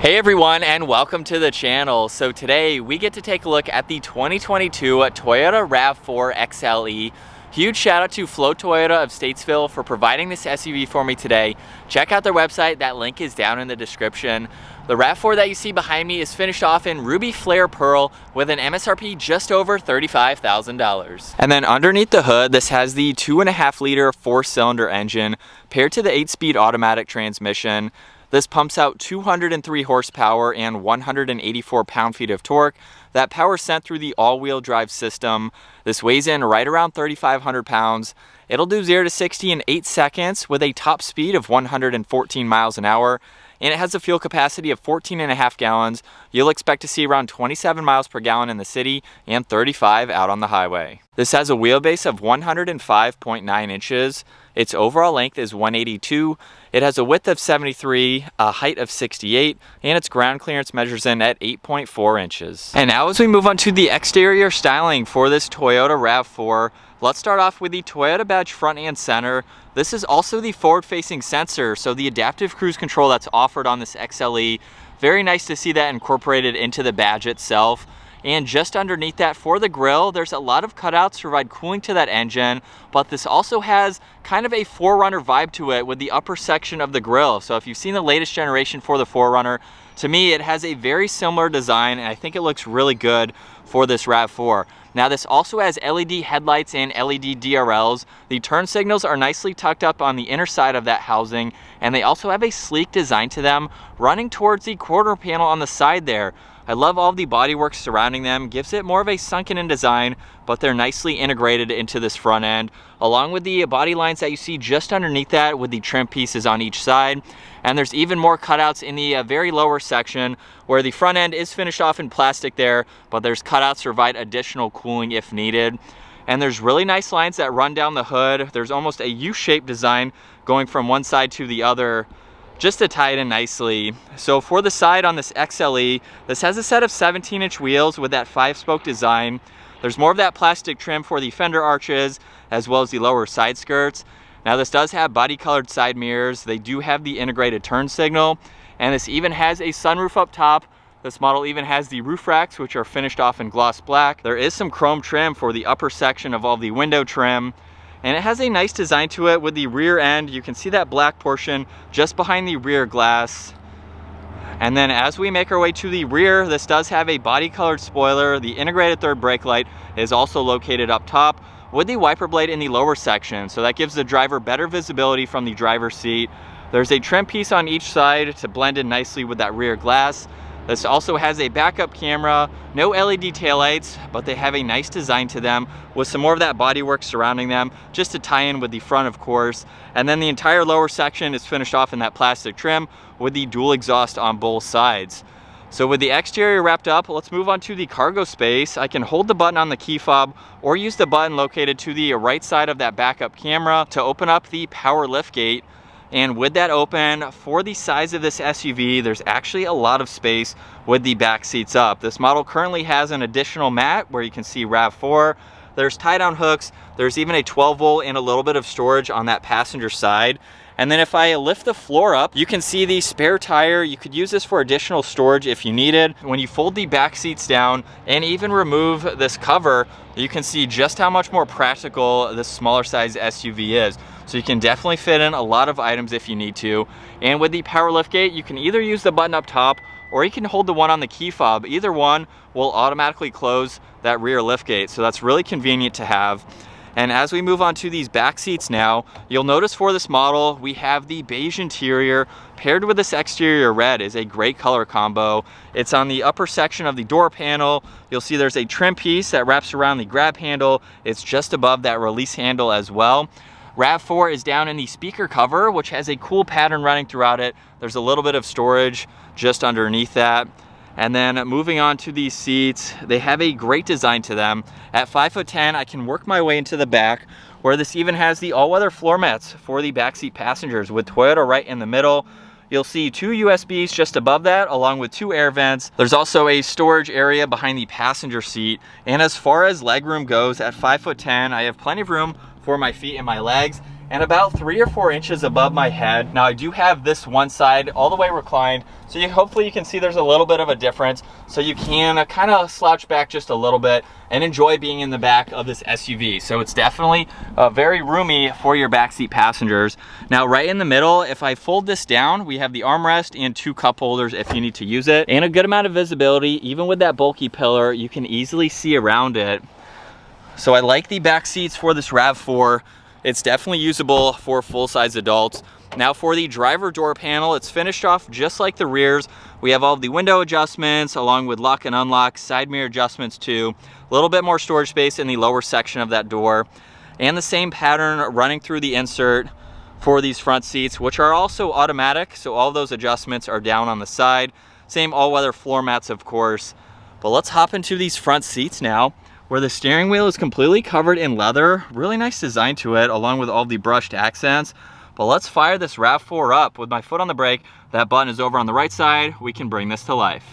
Hey everyone, and welcome to the channel. So today we get to take a look at the 2022 Toyota RAV4 XLE. Huge shout out to Flo Toyota of Statesville for providing this SUV for me today. Check out their website, that link is down in the description. The RAV4 that you see behind me is finished off in Ruby Flare Pearl with an MSRP just over $35,000. And then underneath the hood, this has the 2.5 liter 4-cylinder engine paired to the 8-speed automatic transmission. This pumps out 203 horsepower and 184 pound-feet of torque. That power is sent through the all-wheel drive system. This weighs in right around 3,500 pounds. It'll do 0 to 60 in 8 seconds with a top speed of 114 miles an hour. And it has a fuel capacity of 14.5 gallons. You'll expect to see around 27 miles per gallon in the city and 35 out on the highway. This has a wheelbase of 105.9 inches. Its overall length is 182. It has a width of 73, a height of 68, and its ground clearance measures in at 8.4 inches. And now as we move on to the exterior styling for this Toyota RAV4, let's start off with the Toyota badge front and center. This is also the forward-facing sensor, so the adaptive cruise control that's offered on this XLE, very nice to see that incorporated into the badge itself. And just underneath that for the grille, there's a lot of cutouts to provide cooling to that engine, but this also has kind of a 4Runner vibe to it with the upper section of the grille. So if you've seen the latest generation for the 4Runner, to me it has a very similar design, and I think it looks really good for this RAV4. Now this also has LED headlights and LED DRLs. The turn signals are nicely tucked up on the inner side of that housing, and they also have a sleek design to them running towards the quarter panel on the side there. I love all the bodywork surrounding them, gives it more of a sunken in design, but they're nicely integrated into this front end, along with the body lines that you see just underneath that with the trim pieces on each side. And there's even more cutouts in the very lower section where the front end is finished off in plastic there, but there's cutouts to provide additional cooling if needed. And there's really nice lines that run down the hood. There's almost a U-shaped design going from one side to the other, just to tie it in nicely. So for the side on this XLE, this has a set of 17-inch wheels with that 5-spoke design. There's more of that plastic trim for the fender arches as well as the lower side skirts. Now this does have body colored side mirrors. They do have the integrated turn signal, and this even has a sunroof up top. This model even has the roof racks, which are finished off in gloss black. There is some chrome trim for the upper section of all the window trim. And it has a nice design to it with the rear end. You can see that black portion just behind the rear glass. And then as we make our way to the rear, this does have a body colored spoiler. The integrated third brake light is also located up top with the wiper blade in the lower section. So that gives the driver better visibility from the driver's seat. There's a trim piece on each side to blend in nicely with that rear glass. This also has a backup camera, no LED taillights, but they have a nice design to them with some more of that bodywork surrounding them, just to tie in with the front, of course. And then the entire lower section is finished off in that plastic trim with the dual exhaust on both sides. So with the exterior wrapped up, let's move on to the cargo space. I can hold the button on the key fob or use the button located to the right side of that backup camera to open up the power liftgate. And with that open, for the size of this SUV, there's actually a lot of space with the back seats up. This model currently has an additional mat where you can see RAV4. There's tie-down hooks. There's even a 12-volt and a little bit of storage on that passenger side. And then if I lift the floor up, you can see the spare tire. You could use this for additional storage if you needed. When you fold the back seats down and even remove this cover, you can see just how much more practical this smaller size SUV is. So you can definitely fit in a lot of items if you need to. And with the power liftgate, you can either use the button up top or you can hold the one on the key fob. Either one will automatically close that rear liftgate. So that's really convenient to have. And as we move on to these back seats now, you'll notice for this model, we have the beige interior paired with this exterior red is a great color combo. It's on the upper section of the door panel. You'll see there's a trim piece that wraps around the grab handle. It's just above that release handle as well. RAV4 is down in the speaker cover, which has a cool pattern running throughout it. There's a little bit of storage just underneath that. And then moving on to these seats, they have a great design to them. At 5'10", I can work my way into the back, where this even has the all-weather floor mats for the backseat passengers with Toyota right in the middle. You'll see 2 USBs just above that, along with 2 air vents. There's also a storage area behind the passenger seat. And as far as legroom goes, at 5'10", I have plenty of room for my feet and my legs. and about 3 or 4 inches above my head. Now I do have this one side all the way reclined, so hopefully you can see there's a little bit of a difference, so you can kind of slouch back just a little bit and enjoy being in the back of this SUV. So it's definitely very roomy for your backseat passengers. Now right in the middle, if I fold this down, we have the armrest and 2 cup holders if you need to use it, and a good amount of visibility. Even with that bulky pillar, you can easily see around it. So I like the back seats for this RAV4. It's definitely usable for full-size adults. Now for the driver door panel, it's finished off just like the rears. We have all of the window adjustments along with lock and unlock, side mirror adjustments too. A little bit more storage space in the lower section of that door. And the same pattern running through the insert for these front seats, which are also automatic. So all those adjustments are down on the side. Same all-weather floor mats, of course. But let's hop into these front seats now, where the steering wheel is completely covered in leather. Really nice design to it, along with all the brushed accents. But let's fire this RAV4 up. With my foot on the brake, that button is over on the right side. We can bring this to life.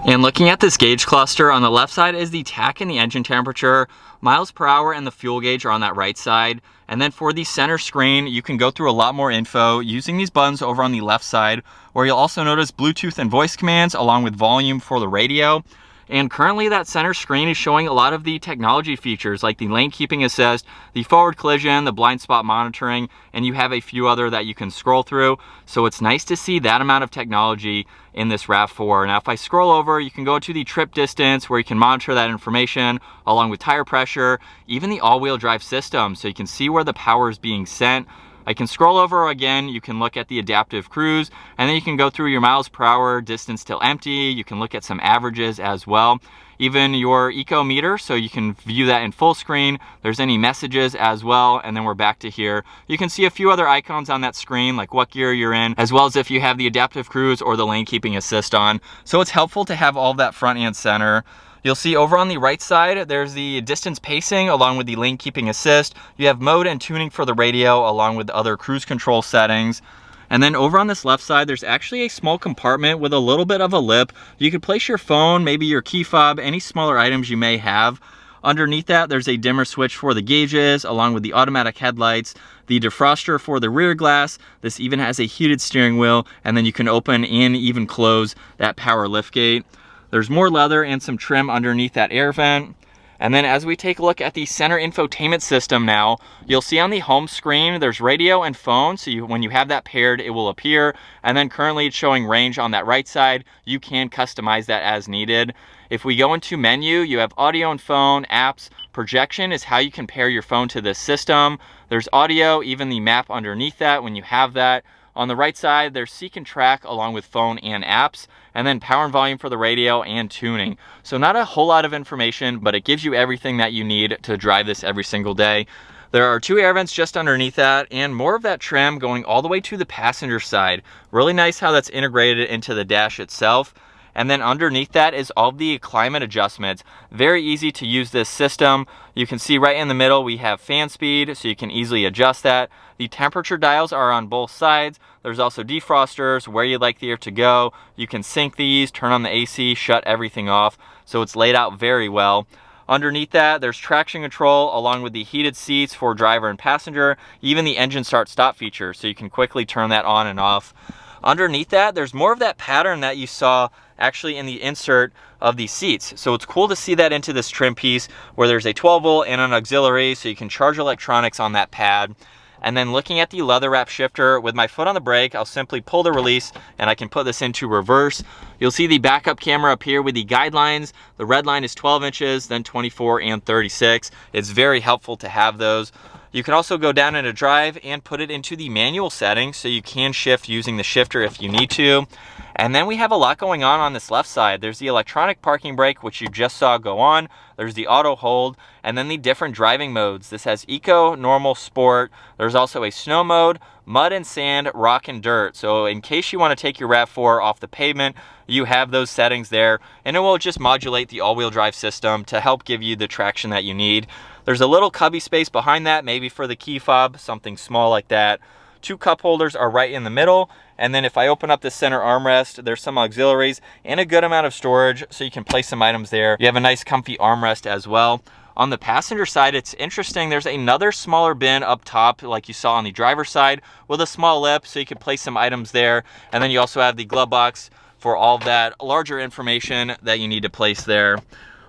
And looking at this gauge cluster, on the left side is the tach and the engine temperature. Miles per hour and the fuel gauge are on that right side. And then for the center screen, you can go through a lot more info using these buttons over on the left side, where you'll also notice Bluetooth and voice commands along with volume for the radio. And currently that center screen is showing a lot of the technology features like the lane keeping assist, the forward collision, the blind spot monitoring, and you have a few other that you can scroll through. So it's nice to see that amount of technology in this RAV4. Now if I scroll over, you can go to the trip distance where you can monitor that information along with tire pressure, even the all-wheel drive system, so you can see where the power is being sent. I can scroll over again, you can look at the adaptive cruise, and then you can go through your miles per hour, distance till empty. You can look at some averages as well. Even your eco meter, so you can view that in full screen. There's any messages as well, and then we're back to here. You can see a few other icons on that screen, like what gear you're in, as well as if you have the adaptive cruise or the lane keeping assist on. So it's helpful to have all of that front and center. You'll see over on the right side, there's the distance pacing along with the lane keeping assist. You have mode and tuning for the radio along with other cruise control settings. And then over on this left side, there's actually a small compartment with a little bit of a lip. You could place your phone, maybe your key fob, any smaller items you may have. Underneath that, there's a dimmer switch for the gauges along with the automatic headlights, the defroster for the rear glass. This even has a heated steering wheel, and then you can open and even close that power liftgate. There's more leather and some trim underneath that air vent. And then as we take a look at the center infotainment system now, you'll see on the home screen, there's radio and phone. So when you have that paired, it will appear. And then currently it's showing range on that right side. You can customize that as needed. If we go into menu, you have audio and phone, apps. Projection is how you can pair your phone to this system. There's audio, even the map underneath that when you have that. On the right side, there's seek and track along with phone and apps, and then power and volume for the radio and tuning. So not a whole lot of information, but it gives you everything that you need to drive this every single day. There are 2 air vents just underneath that, and more of that trim going all the way to the passenger side. Really nice how that's integrated into the dash itself. And then underneath that is all the climate adjustments. Very easy to use this system. You can see right in the middle we have fan speed, so you can easily adjust that. The temperature dials are on both sides. There's also defrosters, where you'd like the air to go. You can sync these, turn on the AC, shut everything off. So it's laid out very well. Underneath that, there's traction control along with the heated seats for driver and passenger, even the engine start-stop feature, so you can quickly turn that on and off. Underneath that, there's more of that pattern that you saw actually in the insert of these seats. So it's cool to see that into this trim piece where there's a 12 volt and an auxiliary, so you can charge electronics on that pad. And then looking at the leather wrap shifter, with my foot on the brake, I'll simply pull the release and I can put this into reverse. You'll see the backup camera up here with the guidelines. The red line is 12 inches, then 24 and 36. It's very helpful to have those. You can also go down into drive and put it into the manual settings, so you can shift using the shifter if you need to. And then we have a lot going on this left side. There's the electronic parking brake, which you just saw go on. There's the auto hold, and then the different driving modes. This has eco, normal, sport. There's also a snow mode, mud and sand, rock and dirt. So in case you want to take your RAV4 off the pavement, you have those settings there, and it will just modulate the all-wheel drive system to help give you the traction that you need. There's a little cubby space behind that, maybe for the key fob, something small like that. 2 cup holders are right in the middle, and then if I open up the center armrest, there's some auxiliaries and a good amount of storage, so you can place some items there. You have a nice comfy armrest as well. On the passenger side, it's interesting. There's another smaller bin up top, like you saw on the driver's side, with a small lip, so you can place some items there. And then you also have the glove box for all of that larger information that you need to place there.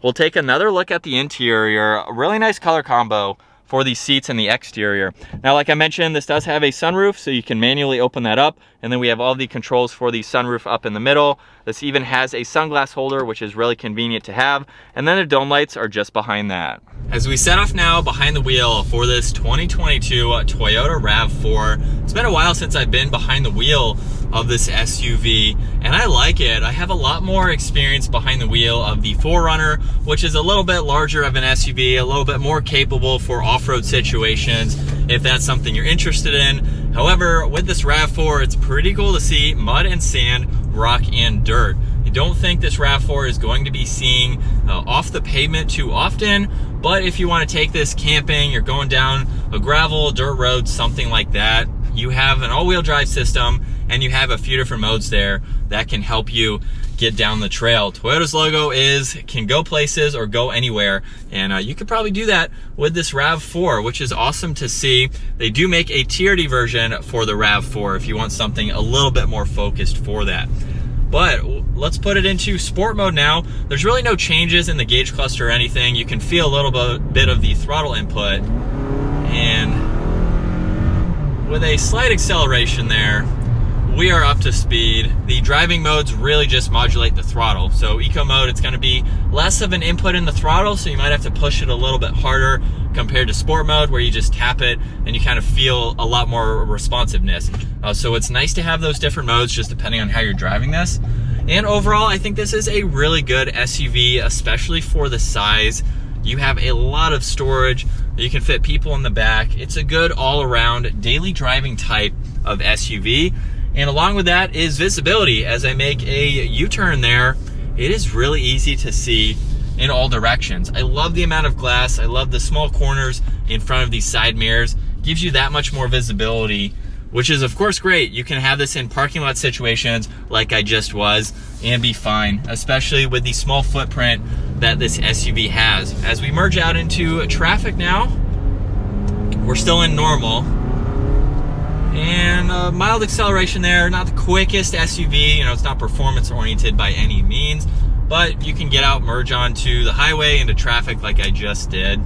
We'll take another look at the interior. A really nice color combo for the seats and the exterior. Now, like I mentioned, this does have a sunroof, so you can manually open that up. And then we have all the controls for the sunroof up in the middle. This even has a sunglass holder, which is really convenient to have. And then the dome lights are just behind that. As we set off now behind the wheel for this 2022 Toyota RAV4, it's been a while since I've been behind the wheel of this SUV, and I like it. I have a lot more experience behind the wheel of the 4Runner, which is a little bit larger of an SUV, a little bit more capable for off-road situations, if that's something you're interested in. However, with this RAV4, it's pretty cool to see mud and sand, rock and dirt. I don't think this RAV4 is going to be seeing off the pavement too often, but if you want to take this camping, you're going down a gravel, dirt road, something like that, you have an all-wheel drive system, and you have a few different modes there that can help you get down the trail. Toyota's logo can go places or go anywhere, and you could probably do that with this RAV4, which is awesome to see. They do make a TRD version for the RAV4 if you want something a little bit more focused for that. But let's put it into sport mode now. There's really no changes in the gauge cluster or anything. You can feel a little bit of the throttle input, and with a slight acceleration there, we are up to speed. The driving modes really just modulate the throttle. So eco mode, it's gonna be less of an input in the throttle, so you might have to push it a little bit harder compared to sport mode, where you just tap it and you kind of feel a lot more responsiveness. So it's nice to have those different modes just depending on how you're driving this. And overall, I think this is a really good SUV, especially for the size. You have a lot of storage. You can fit people in the back. It's a good all-around daily driving type of SUV. And along with that is visibility. As I make a U-turn there, it is really easy to see in all directions. I love the amount of glass. I love the small corners in front of these side mirrors. Gives you that much more visibility, which is of course great. You can have this in parking lot situations like I just was and be fine, especially with the small footprint that this SUV has. As we merge out into traffic now, we're still in normal. And a mild acceleration there, not the quickest SUV, you know, it's not performance oriented by any means, but you can get out, merge onto the highway into traffic like I just did.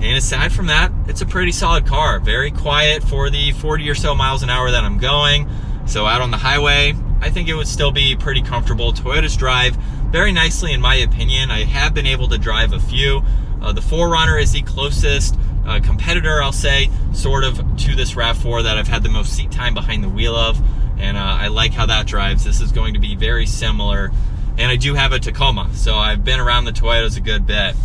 And aside from that, it's a pretty solid car. Very quiet for the 40 or so miles an hour that I'm going. So out on the highway, I think it would still be pretty comfortable. Toyotas drive very nicely in my opinion. I have been able to drive a few. The 4Runner is the closest competitor, I'll say, sort of to this RAV4 that I've had the most seat time behind the wheel of. And I like how that drives. This is going to be very similar. And I do have a Tacoma, so I've been around the Toyotas a good bit.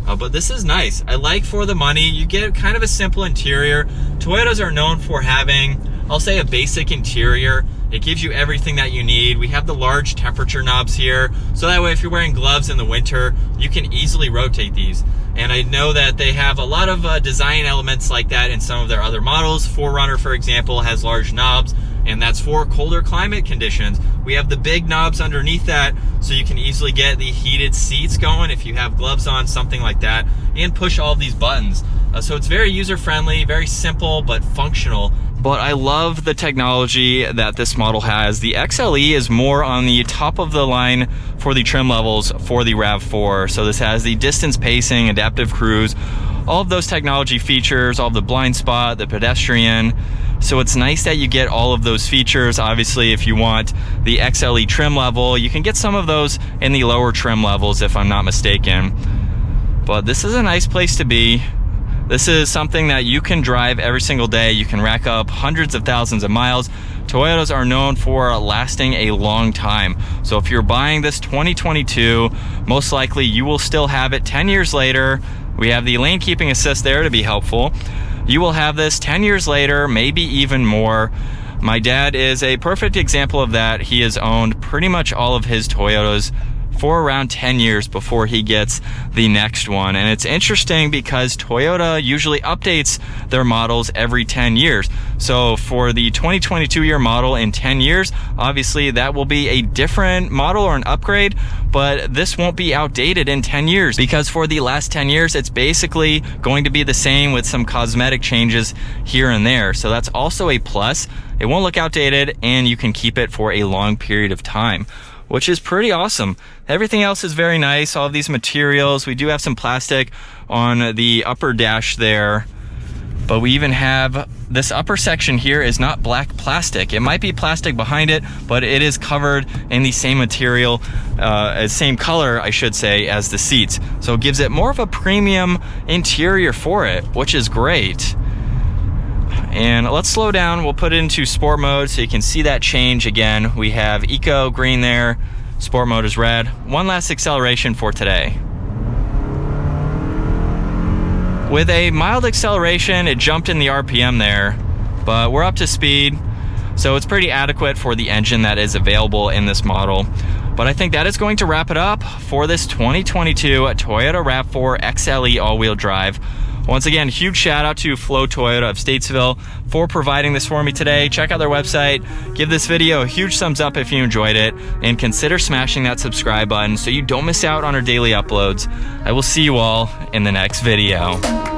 But this is nice. I like for the money. You get kind of a simple interior. Toyotas are known for having, I'll say, a basic interior. It gives you everything that you need. We have the large temperature knobs here, so that way if you're wearing gloves in the winter, you can easily rotate these. And I know that they have a lot of design elements like that in some of their other models. 4Runner, for example, has large knobs, and that's for colder climate conditions. We have the big knobs underneath that, so you can easily get the heated seats going if you have gloves on, something like that, and push all these buttons. So it's very user-friendly, very simple, but functional. But I love the technology that this model has. The XLE is more on the top of the line for the trim levels for the RAV4. So this has the distance pacing, adaptive cruise, all of those technology features, all of the blind spot, the pedestrian. So it's nice that you get all of those features. Obviously, if you want the XLE trim level, you can get some of those in the lower trim levels if I'm not mistaken. But this is a nice place to be. This is something that you can drive every single day. You can rack up hundreds of thousands of miles. Toyotas are known for lasting a long time. So if you're buying this 2022, most likely you will still have it 10 years later. We have the lane keeping assist there to be helpful. You will have this 10 years later, maybe even more. My dad is a perfect example of that. He has owned pretty much all of his Toyotas for around 10 years before he gets the next one. And it's interesting because Toyota usually updates their models every 10 years. So for the 2022 year model in 10 years, obviously that will be a different model or an upgrade, but this won't be outdated in 10 years because for the last 10 years, it's basically going to be the same with some cosmetic changes here and there. So that's also a plus. It won't look outdated and you can keep it for a long period of time, which is pretty awesome. Everything else is very nice. All of these materials, we do have some plastic on the upper dash there, but we even have this upper section here is not black plastic. It might be plastic behind it, but it is covered in the same material, same color, I should say, as the seats. So it gives it more of a premium interior for it, which is great. And let's slow down. We'll put it into sport mode so you can see that change again. We have eco green there, sport mode is red. One last acceleration for today. With a mild acceleration, it jumped in the RPM there, but we're up to speed. So it's pretty adequate for the engine that is available in this model. But I think that is going to wrap it up for this 2022 Toyota RAV4 XLE all-wheel drive. Once again, huge shout out to Flo Toyota of Statesville for providing this for me today. Check out their website, give this video a huge thumbs up if you enjoyed it, and consider smashing that subscribe button so you don't miss out on our daily uploads. I will see you all in the next video.